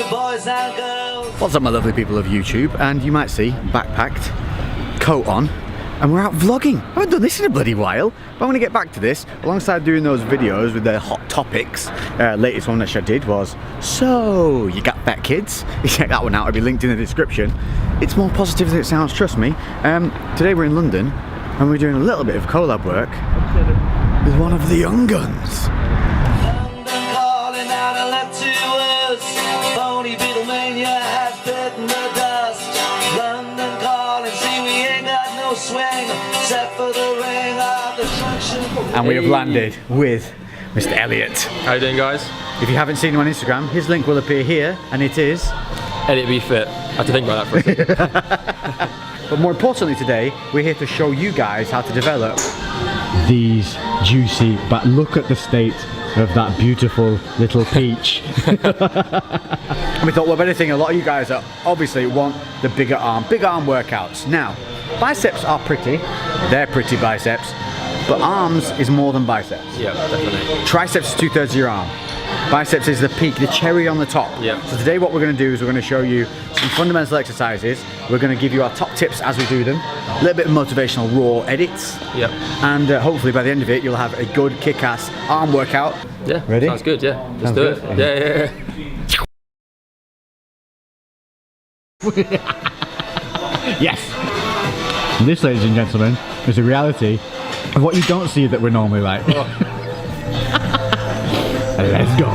boys and girls. What's up, my lovely people of YouTube? And you might see, backpacked, coat on, and we're out vlogging. I haven't done this in a bloody while, but I'm going to get back to this. Alongside doing those videos with the hot topics, latest one that I did was, so, you got fat kids? Check that one out, it'll be linked in the description. It's more positive than it sounds, trust me. Today we're in London, and we're doing a little bit of collab work with one of the young guns. London calling out a left to us. BodyBuilding mania has bitten the dust. London calling, see we ain't got no swing except for the ring of destruction. And we have landed with Mr. Elliot. How you doing, guys? If you haven't seen him on Instagram, his link will appear here, and it is Elliot Be Fit. I had to think about that for a second. But more importantly today, we're here to show you guys how to develop these juicy, but look at the state of that beautiful little peach. And we thought, well, anything, a lot of you guys are obviously want the bigger arm workouts. Now, biceps are pretty, they're pretty biceps, but arms is more than biceps. Yeah, definitely. Triceps is 2/3 of your arm. Biceps is the peak, the cherry on the top. Yeah. So today what we're going to do is we're going to show you some fundamental exercises. We're going to give you our top tips as we do them. A little bit of motivational raw edits. Yeah. And hopefully by the end of it you'll have a good kick-ass arm workout. Yeah. Ready? Sounds good, yeah. Let's Sounds do good? it. Yeah. Yes! And this, ladies and gentlemen, is a reality of what you don't see that we're normally like. Oh. Let's go.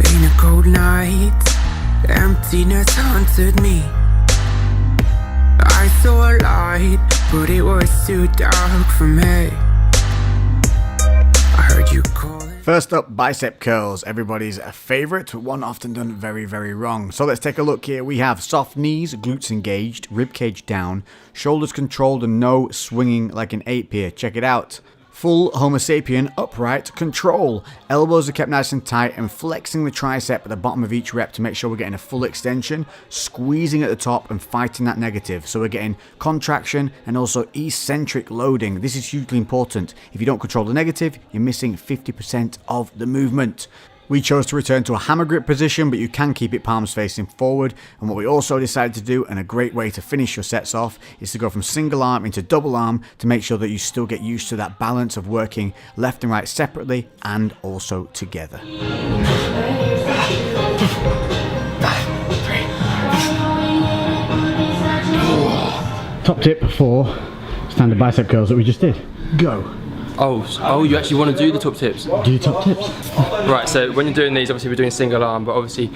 In a cold night, emptiness haunted me. I saw a light, but it was too dark for me. I heard you calling. First up, bicep curls, everybody's favorite, one often done very, very wrong. So let's take a look here. We have soft knees, glutes engaged, rib cage down, shoulders controlled, and no swinging like an ape here. Check it out. Full Homo sapien upright control. Elbows are kept nice and tight and flexing the tricep at the bottom of each rep to make sure we're getting a full extension, squeezing at the top and fighting that negative. So we're getting contraction and also eccentric loading. This is hugely important. If you don't control the negative, you're missing 50% of the movement. We chose to return to a hammer grip position, but you can keep it palms facing forward. And what we also decided to do, and a great way to finish your sets off, is to go from single arm into double arm to make sure that you still get used to that balance of working left and right separately and also together. Top tip for standard bicep curls that we just did. Go. Oh, you actually want to do the top tips? Do your top tips. Right, so when you're doing these, obviously we're doing single arm, but obviously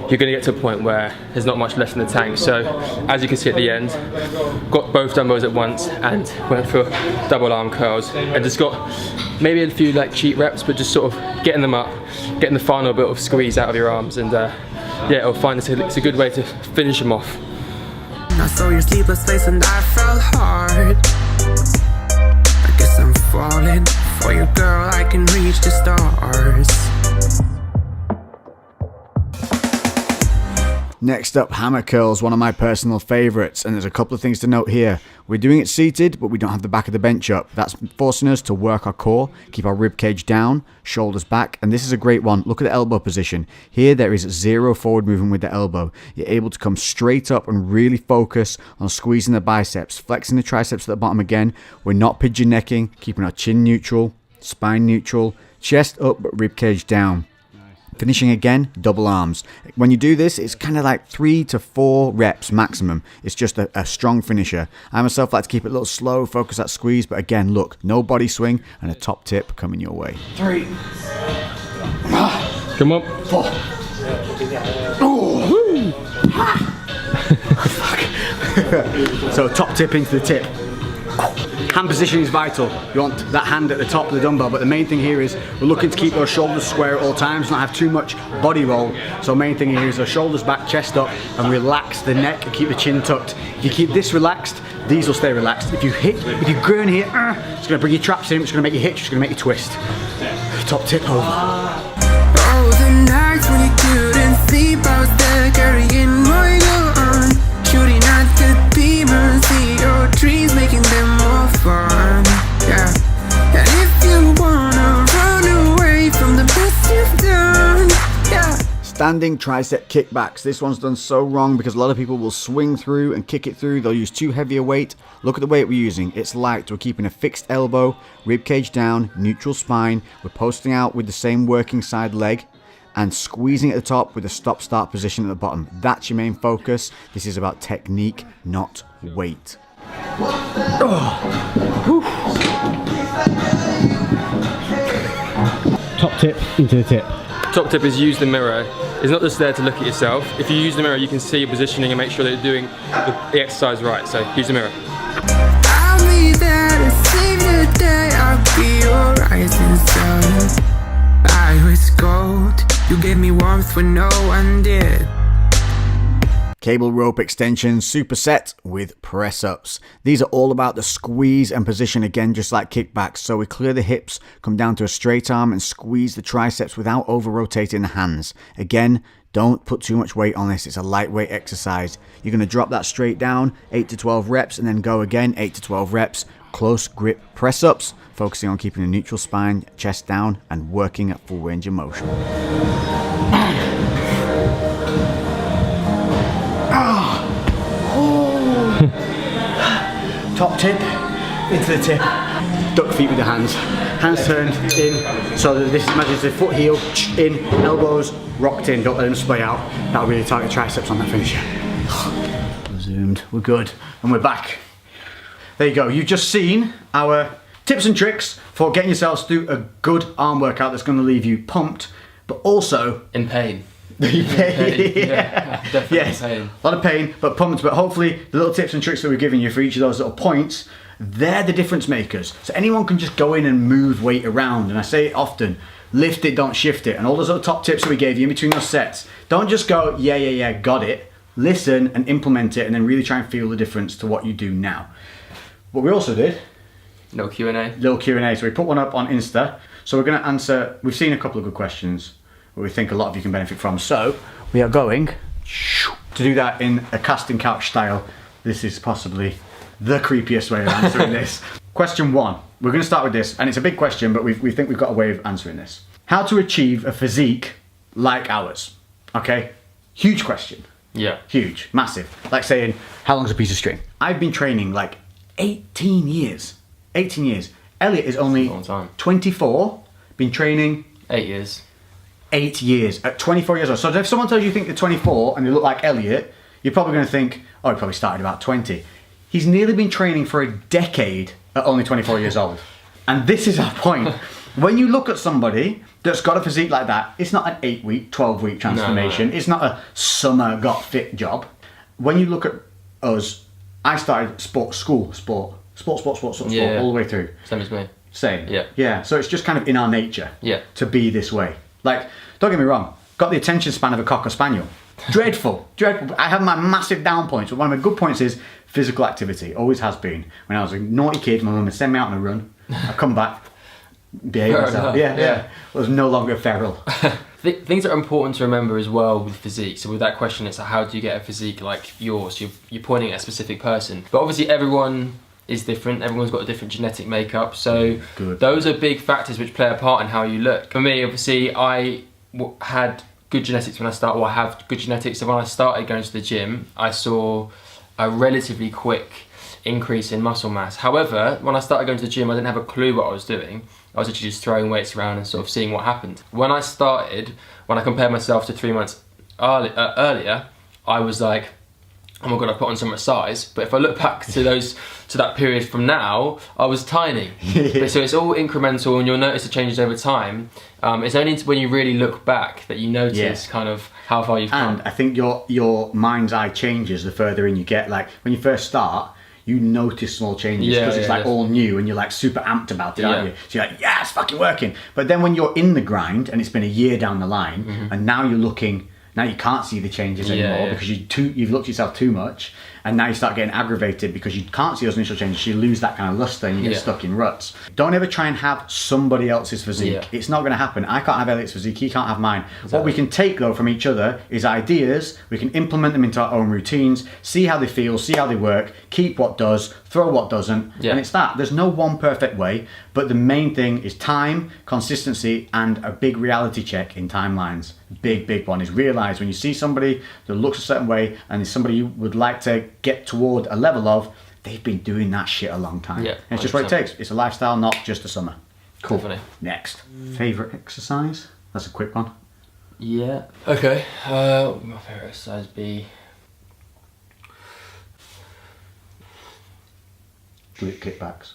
you're going to get to a point where there's not much left in the tank. So as you can see at the end, got both dumbbells at once and went for double arm curls and just got maybe a few like cheat reps, but just sort of getting them up, getting the final bit of squeeze out of your arms, and yeah, I'll find it's a good way to finish them off. I saw your sleepless face and I felt hard. I guess I'm falling for you, girl. I can reach the stars. Next up, hammer curls, one of my personal favourites, and there's a couple of things to note here. We're doing it seated, but we don't have the back of the bench up. That's forcing us to work our core, keep our rib cage down, shoulders back, and this is a great one. Look at the elbow position. Here there is zero forward movement with the elbow. You're able to come straight up and really focus on squeezing the biceps, flexing the triceps at the bottom again. We're not pigeon necking, keeping our chin neutral, spine neutral, chest up but rib cage down. Finishing again, double arms. When you do this, it's kind of like 3 to 4 reps maximum. It's just a strong finisher. I myself like to keep it a little slow, focus that squeeze, but again, look, no body swing and a top tip coming your way. 3. Come on. 4. Oh. So top tip into the tip. Hand position is vital. You want that hand at the top of the dumbbell, but the main thing here is we're looking to keep those shoulders square at all times, not have too much body roll. So main thing here is our shoulders back, chest up, and relax the neck and keep the chin tucked. If you keep this relaxed, these will stay relaxed. If you groan here, it's going to bring your traps in, it's going to make you hitch, it's going to make you twist. Top tip over. Oh, the nights when you couldn't sleep, I was there carrying my gun, shooting at the demons, see your dreams, making them more fun. Yeah, and if Standing tricep kickbacks. This one's done so wrong because a lot of people will swing through and kick it through. They'll use too heavy a weight. Look at the weight we're using. It's light. We're keeping a fixed elbow, rib cage down, neutral spine. We're posting out with the same working side leg and squeezing at the top with a stop-start position at the bottom. That's your main focus. This is about technique, not weight. Top tip into the tip. Top tip is use the mirror. It's not just there to look at yourself. If you use the mirror, you can see your positioning and make sure that you're doing the exercise right. So use the mirror. I'll be there to save the day. I'll be your rising sun. I was gold. You gave me warmth when no one did. Cable rope extensions, superset with press-ups. These are all about the squeeze and position again, just like kickbacks. So we clear the hips, come down to a straight arm and squeeze the triceps without over-rotating the hands. Again, don't put too much weight on this. It's a lightweight exercise. You're going to drop that straight down, 8 to 12 reps, and then go again, 8 to 12 reps. Close grip press-ups, focusing on keeping a neutral spine, chest down, and working at full range of motion. Top tip into the tip. Duck feet with the hands. Hands turned in. So that this imagine the foot heel in, elbows rocked in. Don't let them splay out. That'll really target triceps on that finisher. Zoomed. We're good. And we're back. There you go. You've just seen our tips and tricks for getting yourselves through a good arm workout that's going to leave you pumped, but also In pain. yeah, definitely yes, pain. a lot of pain, but pumped. But hopefully the little tips and tricks that we're giving you for each of those little points, they're the difference makers. So anyone can just go in and move weight around. And I say it often, lift it, don't shift it. And all those little top tips that we gave you in between those sets, don't just go, yeah, got it. Listen and implement it and then really try and feel the difference to what you do now. What we also did, Little Q&A. little Q&A. So we put one up on Insta. So we're going to answer, we've seen a couple of good questions that we think a lot of you can benefit from. So we are going to do that in a casting couch style. This is possibly the creepiest way of answering this. Question 1. We're going to start with this, and it's a big question, but we think we've got a way of answering this. How to achieve a physique like ours? Okay, huge question. Yeah. Huge, massive. Like saying, how long's a piece of string? I've been training like 18 years. 18 years. Elliot is only Long time. 24, been training 8 years. 8 years at 24 years old. So if someone tells you think they're 24 and they look like Elliot, you're probably going to think, oh, he probably started about 20. He's nearly been training for a decade at only 24 years old. And this is our point. When you look at somebody that's got a physique like that, it's not an 8-week, 12-week transformation. No. It's not a summer got fit job. When you look at us, I started sport, all the way through. Same as me. Same. Yeah. Yeah. So it's just kind of in our nature. Yeah. To be this way. Like, don't get me wrong, got the attention span of a Cocker Spaniel. Dreadful. I have my massive down points, but one of my good points is physical activity. Always has been. When I was a naughty kid, my mum would send me out on a run. I'd come back, behave myself. Yeah. I was no longer feral. Things that are important to remember as well with physique. So with that question, it's like, how do you get a physique like yours? You're pointing at a specific person. But obviously everyone is different. Everyone's got a different genetic makeup. So those are big factors which play a part in how you look. For me, obviously, I had good genetics when I started, or I have good genetics. So when I started going to the gym, I saw a relatively quick increase in muscle mass. However, when I started going to the gym, I didn't have a clue what I was doing. I was actually just throwing weights around and sort of seeing what happened. When I compared myself to 3 months earlier, I was like, oh my god, I put on so much size. But if I look back to that period from now, I was tiny. So it's all incremental, and you'll notice the changes over time. It's only when you really look back that you notice kind of how far you've come. And I think your mind's eye changes the further in you get. Like when you first start, you notice small changes because it's like all new and you're like super amped about it, aren't you? So you're like, yeah, it's fucking working. But then when you're in the grind and it's been a year down the line, and now you're looking, now you can't see the changes anymore because you've looked yourself too much, and now you start getting aggravated because you can't see those initial changes. You lose that kind of luster and you get stuck in ruts. Don't ever try and have somebody else's physique. It's not going to happen. I can't have Elliot's physique, he can't have mine. What we can take though from each other is ideas. We can implement them into our own routines, see how they feel, see how they work, keep what does, throw what doesn't, and it's that. There's no one perfect way, but the main thing is time, consistency, and a big reality check in timelines. Big one is realize when you see somebody that looks a certain way and is somebody you would like to get toward a level of, they've been doing that shit a long time. And it's just what it takes. It's a lifestyle, not just a summer. Cool. Definitely. Next. Favorite exercise? That's a quick one. Yeah. Okay. What would my favorite exercise be? Glute kickbacks.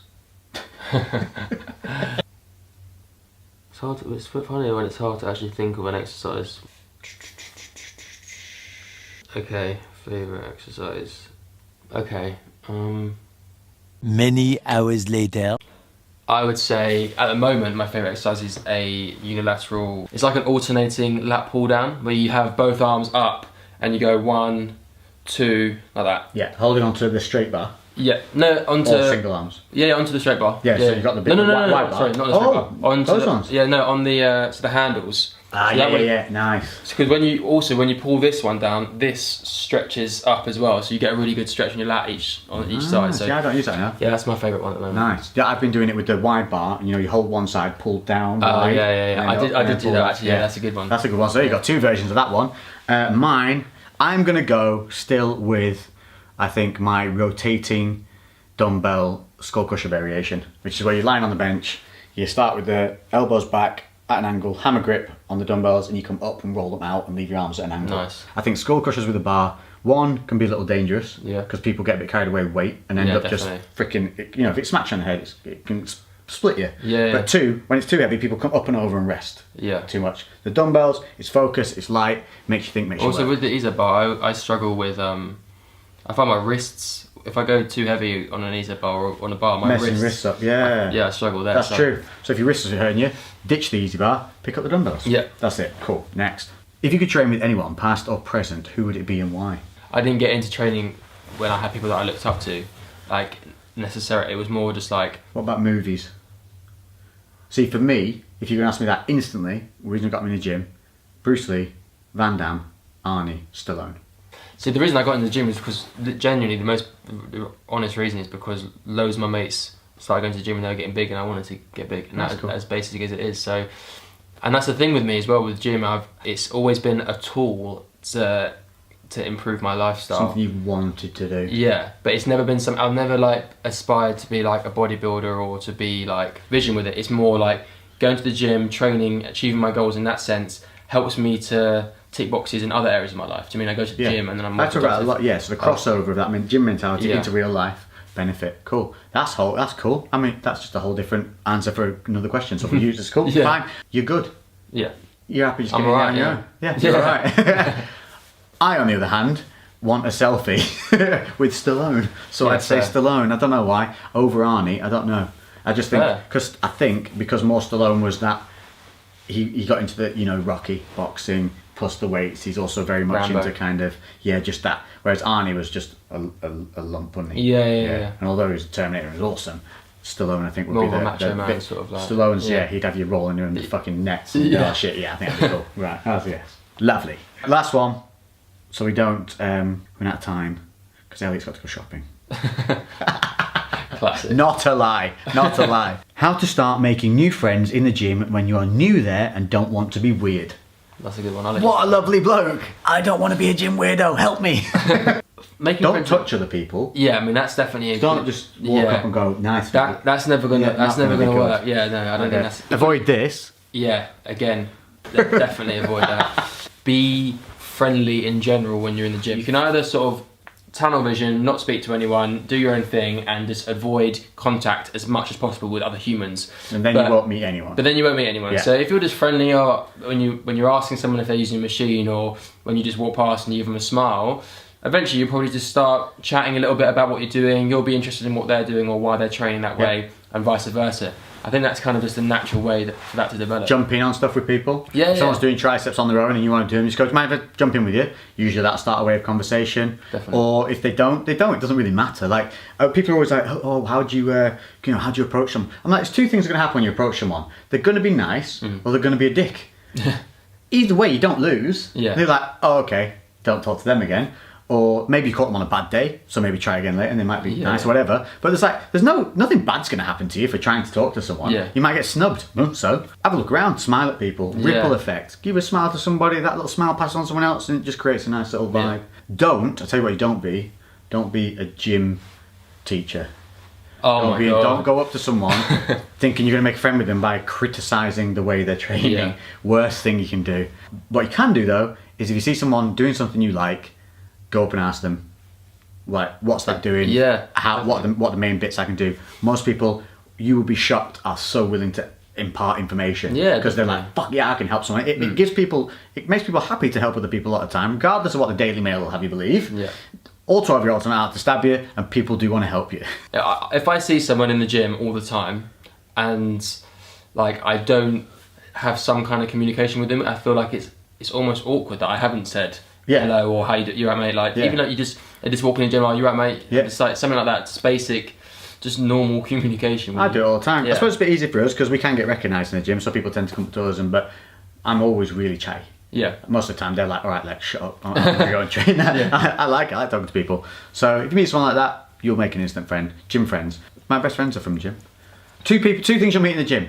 It's funny when it's hard to actually think of an exercise. Okay, favourite exercise. Okay. Many hours later. I would say at the moment my favourite exercise is a unilateral. It's like an alternating lat pull down where you have both arms up and you go 1, 2 like that. Yeah, holding onto the straight bar. Yeah, no, onto or single arms. Yeah, onto the straight bar. Yeah, so you've got the big no, wide bar. Sorry, not the straight bar. Onto those the, ones. Yeah, no, on the so the handles. Ah, so yeah, nice. Because when you pull this one down, this stretches up as well, so you get a really good stretch on your lat each side. So yeah, I don't use that now. Yeah, that's my favourite one at the moment. Nice. Yeah, I've been doing it with the wide bar. You know, you hold one side, pull down. Oh right, yeah. I did do that actually. Yeah, that's a good one. That's a good one. So you got two versions of that one. Mine, I'm gonna go still with, I think, my rotating dumbbell skull crusher variation, which is where you're lying on the bench, you start with the elbows back at an angle, hammer grip on the dumbbells, and you come up and roll them out and leave your arms at an angle. Nice. I think skull crushers with a bar, one, can be a little dangerous, Yeah. because people get a bit carried away with weight and end up definitely. just freaking, you know, if it smacks you on the head, it can split you. Yeah. But two, when it's too heavy, people come up and over and rest. Yeah. Too much. The dumbbells, it's focus, it's light, makes you think, makes you Also work. with the EZ bar, I struggle with I find my wrists. If I go too heavy on an EZ bar or on a bar, my Messing wrists up, yeah. I struggle there. That's true. So if your wrists are hurting you, ditch the easy bar, pick up the dumbbells. Yeah. That's it. Cool. Next. If you could train with anyone, past or present, who would it be and why? I didn't get into training when I had people that I looked up to, like necessarily. It was more just like. What about movies? See, for me, if you're going to ask me that instantly, the reason I got me in the gym, Bruce Lee, Van Damme, Arnie, Stallone. See, the reason I got in the gym is because genuinely the honest reason is because loads of my mates started going to the gym and they were getting big and I wanted to get big, and that's cool. As basic as it is. So, and that's the thing with me as well with gym. It's always been a tool to improve my lifestyle. Something you wanted to do. Yeah, but it's never been something. I've never like aspired to be like a bodybuilder or to be like vision with it. It's more like going to the gym, training, achieving my goals in that sense helps me to tick boxes in other areas of my life. Do you mean I go to the gym and then I'm more I talk about a lot, so the crossover of that gym mentality into real life benefit. Cool. That's cool. I mean, that's just a whole different answer for another question. So if we use this, cool, fine. You're good. Yeah. You're happy just I'm getting alright, it on your own. Yeah, you're alright. I, on the other hand, want a selfie with Stallone. So I'd say Stallone. I don't know why. Over Arnie, I don't know. I just think, because more Stallone was that, he got into the, Rocky, boxing, plus the weights. He's also very much Rambo. into kind of, just that. Whereas Arnie was just a lump, wasn't he? Yeah. And although he was a Terminator, he was awesome. Stallone, I think, would More be of a the macho man, bit, sort of like. Stallone's, he'd have you rolling in the fucking nets and all that shit. Yeah, I think that'd be cool. Right, that's yes. Lovely. Last one, so we don't run out of time, because Elliot's got to go shopping. Classic. Not a lie. How to start making new friends in the gym when you are new there and don't want to be weird. That's a good one. I like What a lovely bloke. I don't want to be a gym weirdo. Help me. Don't touch other people. Yeah, I mean that's definitely. Don't just walk up and go nice. That's never gonna. Yeah, that's not never gonna gonna be work. good. Yeah, no, I don't think that's. Avoid this. Yeah, again, definitely avoid that. Be friendly in general when you're in the gym. You can either sort of tunnel vision, not speak to anyone, do your own thing, and just avoid contact as much as possible with other humans. And then you won't meet anyone. But then you won't meet anyone. Yeah. So if you're just friendly, or when you're asking someone if they're using a machine, or when you just walk past and you give them a smile, eventually you'll probably just start chatting a little bit about what you're doing. You'll be interested in what they're doing or why they're training that way, and vice versa. I think that's kind of just a natural way for that to develop. Jump in on stuff with people. Yeah, if someone's doing triceps on their own and you want to do them, just go, mind if I jump in with you? Usually that'll start a way of conversation. Definitely. Or if they don't. It doesn't really matter. Like people are always like, oh, how do you approach them? I'm like, there's two things are going to happen when you approach someone. They're going to be nice or they're going to be a dick. Either way, you don't lose. Yeah. They're like, oh, okay, don't talk to them again. Or maybe you caught them on a bad day, so maybe try again later and they might be nice or whatever. But there's nothing bad's going to happen to you for trying to talk to someone. Yeah. You might get snubbed. So have a look around, smile at people, ripple effect. Give a smile to somebody, that little smile passes on someone else and it just creates a nice little vibe. Yeah. I'll tell you what you don't be a gym teacher. Oh my God. Don't go up to someone thinking you're going to make a friend with them by criticising the way they're training. Yeah. Worst thing you can do. What you can do though, is if you see someone doing something you like, go up and ask them, like, what's that doing? Yeah. What are the main bits I can do? Most people, you will be shocked, are so willing to impart information. Yeah. Because they're like, fuck yeah, I can help someone. It makes people happy to help other people a lot of the time, regardless of what the Daily Mail will have you believe. Yeah. All 12-year-olds are out to stab you, and people do want to help you. If I see someone in the gym all the time, and like I don't have some kind of communication with them, I feel like it's almost awkward that I haven't said hello or how you right mate, like even like you just walking in the gym, oh you right mate, it's like something like that, just basic, just normal communication. I do it all the time. I suppose it's a bit easy for us because we can get recognised in the gym, so people tend to come to us, but I'm always really chatty. Yeah. Most of the time they're like, alright Lex, shut up, I'm going to go and train that. I like talking to people. So if you meet someone like that, you'll make an instant friend. Gym friends. My best friends are from the gym. Two things you'll meet in the gym.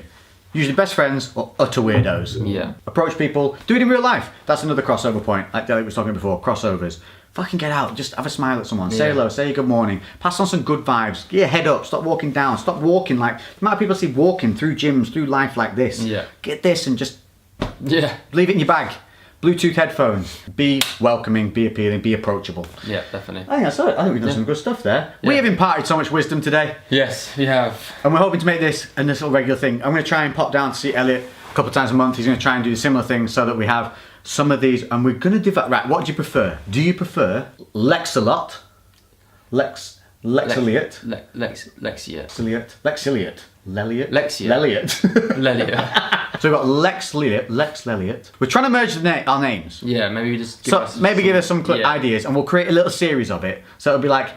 Usually best friends or utter weirdos. Yeah. Approach people, do it in real life. That's another crossover point, like Derek was talking before, crossovers. Fucking get out, just have a smile at someone, say hello, say good morning, pass on some good vibes, get your head up, stop walking down, stop walking like, the amount of people I see walking through gyms, through life like this. Yeah. Get this and just leave it in your bag. Bluetooth headphones. Be welcoming, be appealing, be approachable. Yeah, definitely. I think that's it. I think we've done some good stuff there. Yeah. We have imparted so much wisdom today. Yes, we have. And we're hoping to make this a little regular thing. I'm going to try and pop down to see Elliot a couple of times a month. He's going to try and do similar things so that we have some of these. And we're going to develop... Right, what do you prefer? Do you prefer Lex-a-lot? Lex Elliot? Lexiot. Leliot. So we've got Lex Elliot. We're trying to merge our names. Yeah, maybe just give us some ideas, and we'll create a little series of it. So it'll be like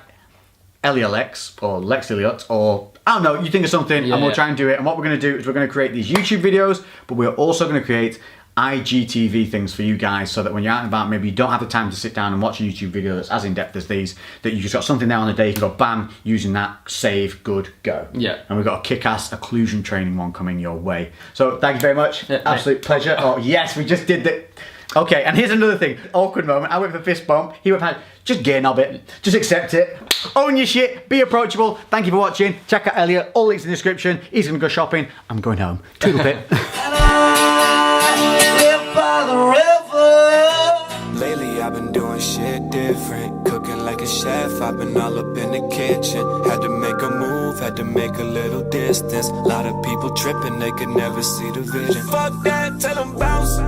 Lex or Lex Elliot, or I don't know. You think of something, and we'll try and do it. And what we're going to do is we're going to create these YouTube videos, but we're also going to create IGTV things for you guys, so that when you're out and about, maybe you don't have the time to sit down and watch a YouTube video that's as in-depth as these, that you just got something there on the day, you can go bam, using that, save, good, go. Yeah. And we've got a kick-ass occlusion training one coming your way. So thank you very much. Absolute pleasure. Oh yes, we just did that. Okay, and here's another thing. Awkward moment. I went for fist bump. He went for just gear knob it. Just accept it. Own your shit. Be approachable. Thank you for watching. Check out Elliot. All links in the description. He's going to go shopping. I'm going home. Toodle pip. Lately I've been doing shit different, cooking like a chef, I've been all up in the kitchen. Had to make a move, had to make a little distance. Lot of people tripping, they could never see the vision. Fuck that, tell them bounce.